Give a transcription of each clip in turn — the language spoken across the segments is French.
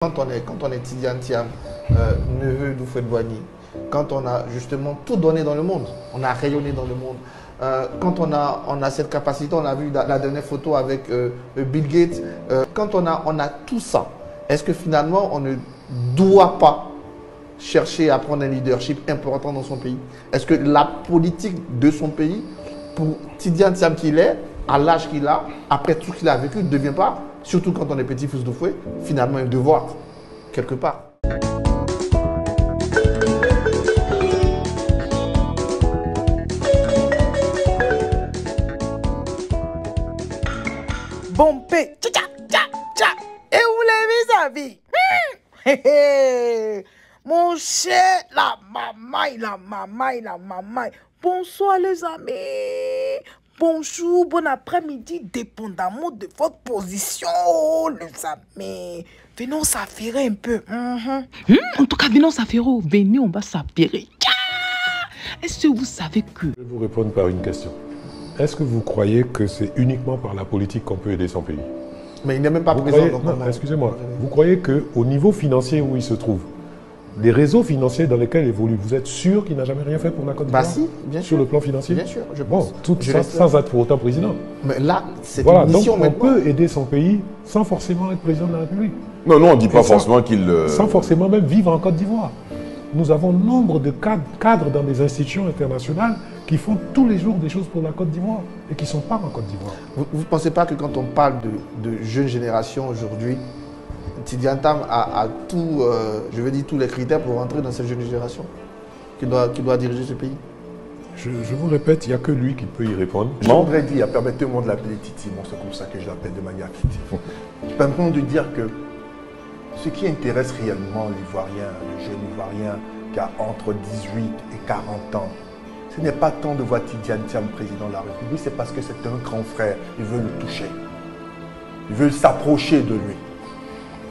Quand on est Tidiane Thiam, neveu d'Houphouët-Boigny, quand on a justement tout donné dans le monde, on a rayonné dans le monde, quand on a cette capacité, on a vu la dernière photo avec Bill Gates, quand on a tout ça, est-ce que finalement on ne doit pas chercher à prendre un leadership important dans son pays? Est-ce que la politique de son pays, pour Tidiane Thiam qu'il est, à l'âge qu'il a, après tout ce qu'il a vécu, ne devient pas, surtout quand on est petit-fils d'Houphouët, finalement un devoir, quelque part? Bompé, tcha tcha tcha tcha. Et vous l'avez vu, mon cher, la maman. Bonsoir les amis. Bonjour, bon après-midi, dépendamment de votre position, les amis. Venons s'affairer un peu. En tout cas, venons s'affairer. Venez, on va s'affairer. Est-ce que vous savez que... Je vais vous répondre par une question. Est-ce que vous croyez que c'est uniquement par la politique qu'on peut aider son pays? Mais il n'est même pas présent. Non, excusez-moi. Vous croyez qu'au niveau financier où il se trouve, les réseaux financiers dans lesquels il évolue, vous êtes sûr qu'il n'a jamais rien fait pour la Côte d'Ivoire? Bah si, bien sûr. Sur le plan financier? Bien sûr, je pense. Bon, sans être pour autant président. Mais là, c'est voilà, une mission donc on peut aider son pays sans forcément être président de la République. Non, on ne dit pas forcément qu'il... Sans forcément même vivre en Côte d'Ivoire. Nous avons nombre de cadres dans des institutions internationales qui font tous les jours des choses pour la Côte d'Ivoire et qui sont pas en Côte d'Ivoire. Vous ne pensez pas que quand on parle de jeunes générations aujourd'hui, Tidiane Thiam a tout, je veux dire, tous les critères pour rentrer dans cette jeune génération qui doit diriger ce pays? Je vous répète, il n'y a que lui qui peut y répondre. Je voudrais dire, permettez-moi de l'appeler Titi, moi c'est comme ça que je l'appelle de manière fictive. Permettez-moi de dire que ce qui intéresse réellement l'Ivoirien, le jeune Ivoirien qui a entre 18 et 40 ans, ce n'est pas tant de voir Tidiane Thiam président de la République, c'est parce que c'est un grand frère. Ils veulent le toucher. Ils veulent s'approcher de lui.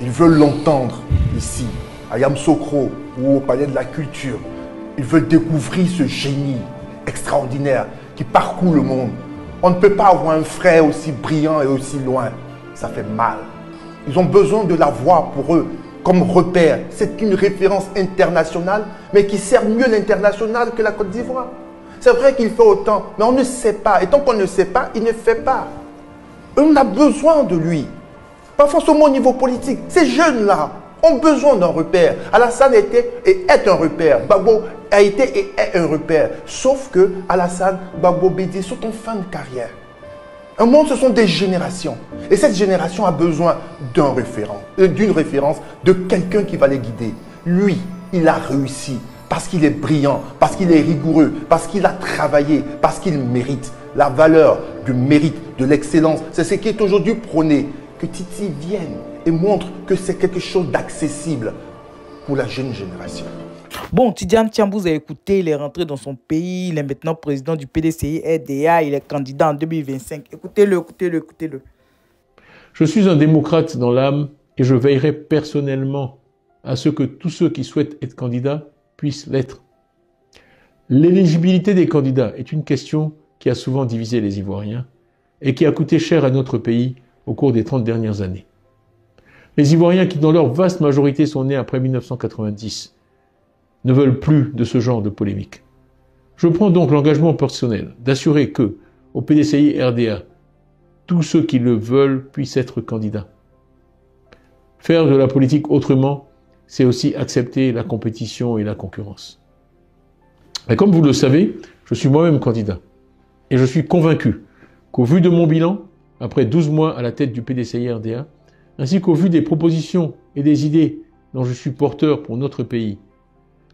Ils veulent l'entendre ici, à Yamoussoukro ou au Palais de la Culture. Ils veulent découvrir ce génie extraordinaire qui parcourt le monde. On ne peut pas avoir un frère aussi brillant et aussi loin. Ça fait mal. Ils ont besoin de la voir pour eux comme repère. C'est une référence internationale, mais qui sert mieux l'international que la Côte d'Ivoire. C'est vrai qu'il fait autant, mais on ne sait pas. Et tant qu'on ne sait pas, il ne fait pas. On a besoin de lui. Pas forcément au niveau politique. Ces jeunes-là ont besoin d'un repère. Alassane était et est un repère. Gbagbo a été et est un repère. Sauf que Alassane, Gbagbo, Bédié sont en fin de carrière. Un monde, ce sont des générations. Et cette génération a besoin d'une référence, de quelqu'un qui va les guider. Lui, il a réussi parce qu'il est brillant, parce qu'il est rigoureux, parce qu'il a travaillé, parce qu'il mérite. La valeur du mérite, de l'excellence, c'est ce qui est aujourd'hui prôné. Que Titi vienne et montre que c'est quelque chose d'accessible pour la jeune génération. Bon, Tidiane Thiam, vous avez écouté, il est rentré dans son pays, il est maintenant président du PDCI-RDA, il est candidat en 2025. Écoutez-le. Je suis un démocrate dans l'âme et je veillerai personnellement à ce que tous ceux qui souhaitent être candidats puissent l'être. L'éligibilité des candidats est une question qui a souvent divisé les Ivoiriens et qui a coûté cher à notre pays au cours des 30 dernières années. Les Ivoiriens qui, dans leur vaste majorité, sont nés après 1990, ne veulent plus de ce genre de polémique. Je prends donc l'engagement personnel d'assurer que, au PDCI-RDA, tous ceux qui le veulent puissent être candidats. Faire de la politique autrement, c'est aussi accepter la compétition et la concurrence. Et comme vous le savez, je suis moi-même candidat. Et je suis convaincu qu'au vu de mon bilan, après 12 mois à la tête du PDCI-RDA, ainsi qu'au vu des propositions et des idées dont je suis porteur pour notre pays,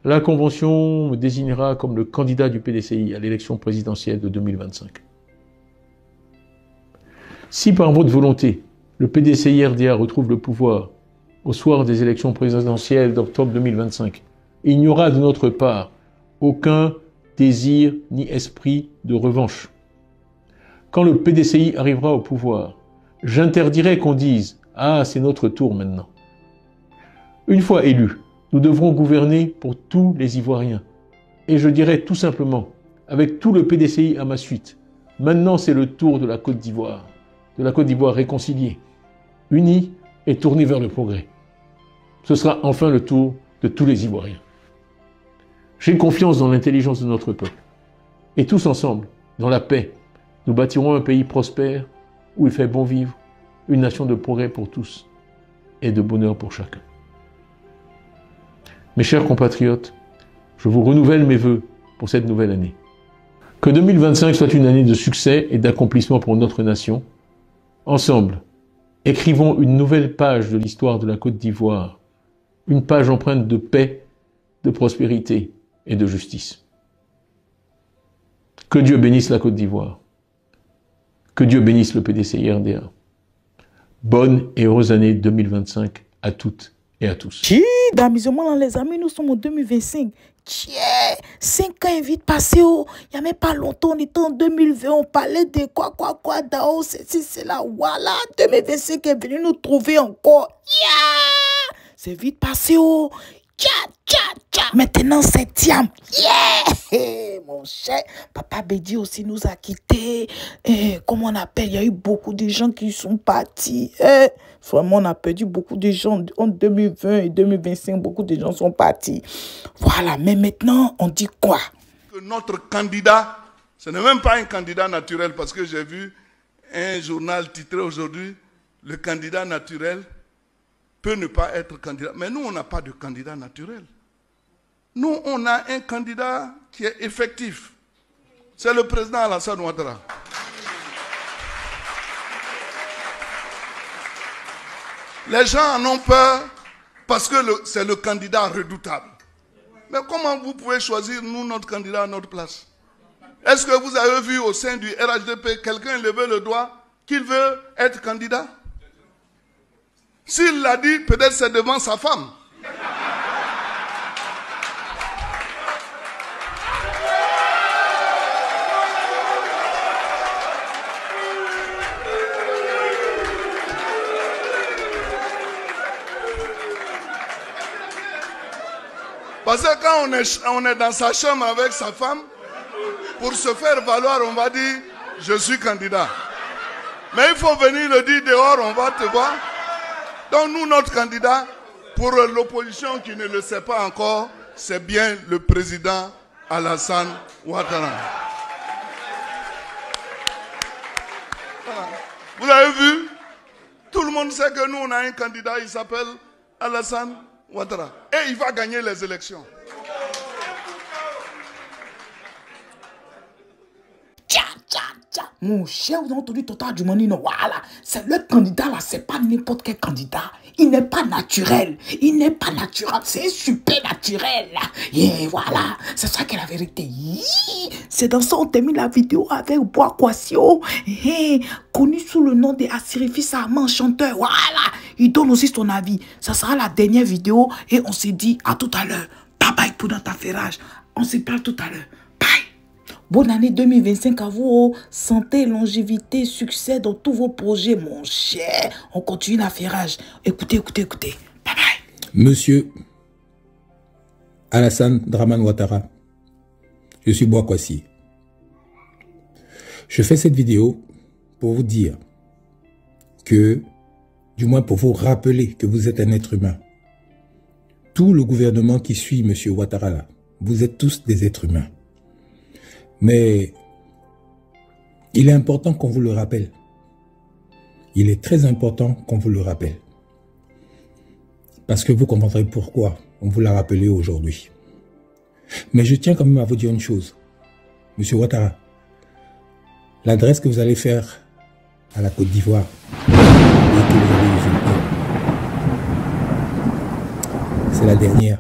la Convention me désignera comme le candidat du PDCI à l'élection présidentielle de 2025. Si par votre volonté, le PDCI-RDA retrouve le pouvoir au soir des élections présidentielles d'octobre 2025, il n'y aura de notre part aucun désir ni esprit de revanche. Quand le PDCI arrivera au pouvoir, j'interdirai qu'on dise « Ah, c'est notre tour maintenant ». Une fois élus, nous devrons gouverner pour tous les Ivoiriens. Et je dirai tout simplement, avec tout le PDCI à ma suite, maintenant c'est le tour de la Côte d'Ivoire réconciliée, unie et tournée vers le progrès. ce sera enfin le tour de tous les Ivoiriens. J'ai confiance dans l'intelligence de notre peuple. Et tous ensemble, dans la paix, nous bâtirons un pays prospère où il fait bon vivre, une nation de progrès pour tous et de bonheur pour chacun. Mes chers compatriotes, je vous renouvelle mes vœux pour cette nouvelle année. Que 2025 soit une année de succès et d'accomplissement pour notre nation. Ensemble, écrivons une nouvelle page de l'histoire de la Côte d'Ivoire, une page empreinte de paix, de prospérité et de justice. Que Dieu bénisse la Côte d'Ivoire. Que Dieu bénisse le PDCI-RDA. Bonne et heureuse année 2025 à toutes et à tous. D'amusement, les amis, nous sommes en 2025. Tiens, 5 ans vite passé. Il n'y a même pas longtemps, on était en 2020. On parlait de quoi, d'ao, c'est là. Voilà, 2025 est venu nous trouver encore. Yeah! C'est vite passé. Maintenant, c'est Tiam. Yeah! Mon cher, Papa Bédi aussi nous a quittés. Comment on appelle? Il y a eu beaucoup de gens qui sont partis. Vraiment, on a perdu beaucoup de gens en 2020 et 2025. Beaucoup de gens sont partis. Voilà, mais maintenant, on dit quoi? Que notre candidat, ce n'est même pas un candidat naturel, parce que j'ai vu un journal titré aujourd'hui, le candidat naturel peut ne pas être candidat. Mais nous, on n'a pas de candidat naturel. Nous, on a un candidat qui est effectif. C'est le président Alassane Ouattara. Les gens en ont peur parce que c'est le candidat redoutable. Mais comment vous pouvez choisir, nous, notre candidat à notre place? Est-ce que vous avez vu au sein du RHDP quelqu'un lever le doigt qu'il veut être candidat? S'il l'a dit, peut-être c'est devant sa femme. Parce que quand on est dans sa chambre avec sa femme, pour se faire valoir, on va dire « je suis candidat ». Mais il faut venir le dire dehors, on va te voir. Donc nous, notre candidat, pour l'opposition qui ne le sait pas encore, c'est bien le président Alassane Ouattara. Voilà. Vous avez vu? Tout le monde sait que nous, on a un candidat, il s'appelle Alassane Ouattara. Et il va gagner les élections. Mon cher, vous avez entendu Tota Djoumani, non? Voilà, c'est le candidat là, c'est pas n'importe quel candidat. Il n'est pas naturel. Il n'est pas naturel. C'est super naturel. Et voilà, c'est ça qui est la vérité. C'est dans ça on termine la vidéo avec Boakwasio, connu sous le nom de Asirifis Armand, chanteur. Voilà, il donne aussi son avis. Ça sera la dernière vidéo et on s'est dit à tout à l'heure. Bye bye pour notre affairage. On se parle tout à l'heure. Bonne année 2025 à vous. Santé, longévité, succès dans tous vos projets, mon cher. On continue l'affairage. Écoutez. Bye bye. Monsieur Alassane Dramane Ouattara, je suis Boakwasi. Je fais cette vidéo pour vous dire que, du moins pour vous rappeler que vous êtes un être humain. Tout le gouvernement qui suit Monsieur Ouattara là, vous êtes tous des êtres humains. Mais il est important qu'on vous le rappelle. Il est très important qu'on vous le rappelle. Parce que vous comprendrez pourquoi on vous l'a rappelé aujourd'hui. Mais je tiens quand même à vous dire une chose. Monsieur Ouattara, l'adresse que vous allez faire à la Côte d'Ivoire et que vous allez usurper, c'est la dernière.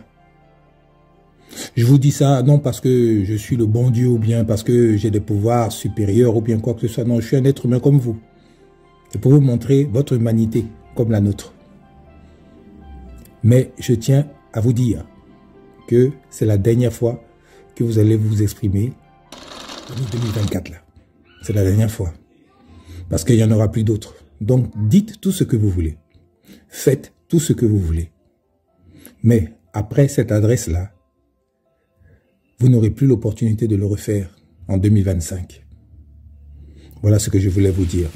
Je vous dis ça non parce que je suis le bon Dieu ou bien parce que j'ai des pouvoirs supérieurs ou bien quoi que ce soit. Non, je suis un être humain comme vous. Et pour vous montrer votre humanité comme la nôtre. Mais je tiens à vous dire que c'est la dernière fois que vous allez vous exprimer en 2024 là. C'est la dernière fois. Parce qu'il n'y en aura plus d'autres. Donc dites tout ce que vous voulez. Faites tout ce que vous voulez. Mais après cette adresse là, vous n'aurez plus l'opportunité de le refaire en 2025. Voilà ce que je voulais vous dire.